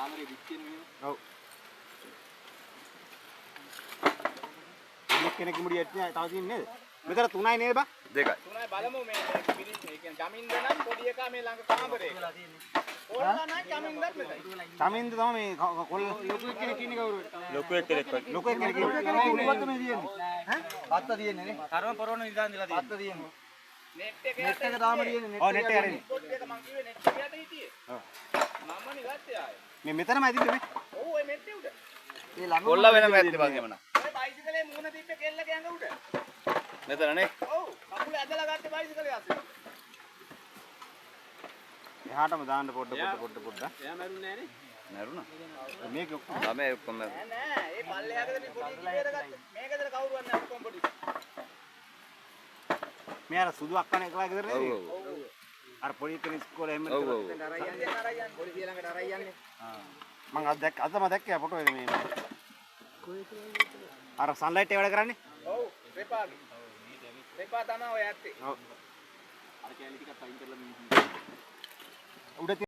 කාමරේ විච්චෙන මෙහෙම. ඔව්. කෙනෙක් මුඩියට තව තියෙන්නේ නේද? මෙතන 3යි නේද බා? 2යි. 3යි බලමු මේ පිරිත් ඒ කියන්නේ චමින්ද නම් පොඩි එකා මේ ළඟ කාමරේ. කොල්ලා නම් චමින්දත් මෙතන. චමින්ද තමයි මේ කොල්ල ලොකු කෙනෙක් ඉන්නේ කවුරුද? ලොකු එක්කෙනෙක් වගේ. ලොකු කෙනෙක් ඉන්නේ. උඩුවත් මේ තියෙන්නේ. ඈ? බත්ත තියෙන්නේ නේ. කරම පොරොන නිදාන් දිලා තියෙන්නේ. බත්ත තියෙන්නේ. නෙට් එක තාම තියෙන්නේ. ඔව් නෙට් එක හරිනේ. පොඩි එක මං කිව්වේ නෙට් එක යට හිටියේ. ඔව්. මම නිගත්තේ ආයේ. මේ මෙතනමයි තිබ්බේ මේ. ඔව් ඔය මෙට්ටේ උඩ. ඒ ළඟ කොල්ල වෙනම ඇත්තේ බං එමන. ඔය බයිසිකලේ මූණ තිබ්බේ කෙල්ලගේ ඇඟ උඩ. මෙතන නේ. ඔව් කකුල ඇදලා ගත්තේ බයිසිකලේ අස්සේ. එහාටම දාන්න පොඩ. එයා මැරුන්නේ නෑනේ. නරුණා. මේක ඔක්කොම ළමයි ඔක්කොම නෑ නෑ ඒ පල්ලෙහාකදී පොඩි කිලේර ගත්තා. මේකදර කවුරුවත් නෑ ඔක්කොම පොඩි. මේ අර සුදු අක්කනේ එකලා ගෙදර නේද? ඔව් ඔව්. අර පොඩි කෙනෙක් ඉස්කෝලේ හැම ඔව් ඔව්. අරයන් පොඩි දිය ළඟට අරයි යන්නේ. මං අද දැක්කේ ෆොටෝ එක මේ. අර සන්ලයිට් එක වැඩ කරන්නේ? ඔව් රෙපාගේ. රෙපා තමයි ඔය ඇත්තේ. ඔව්. අර කැලේ ටිකක් අයින් කරලා උඩ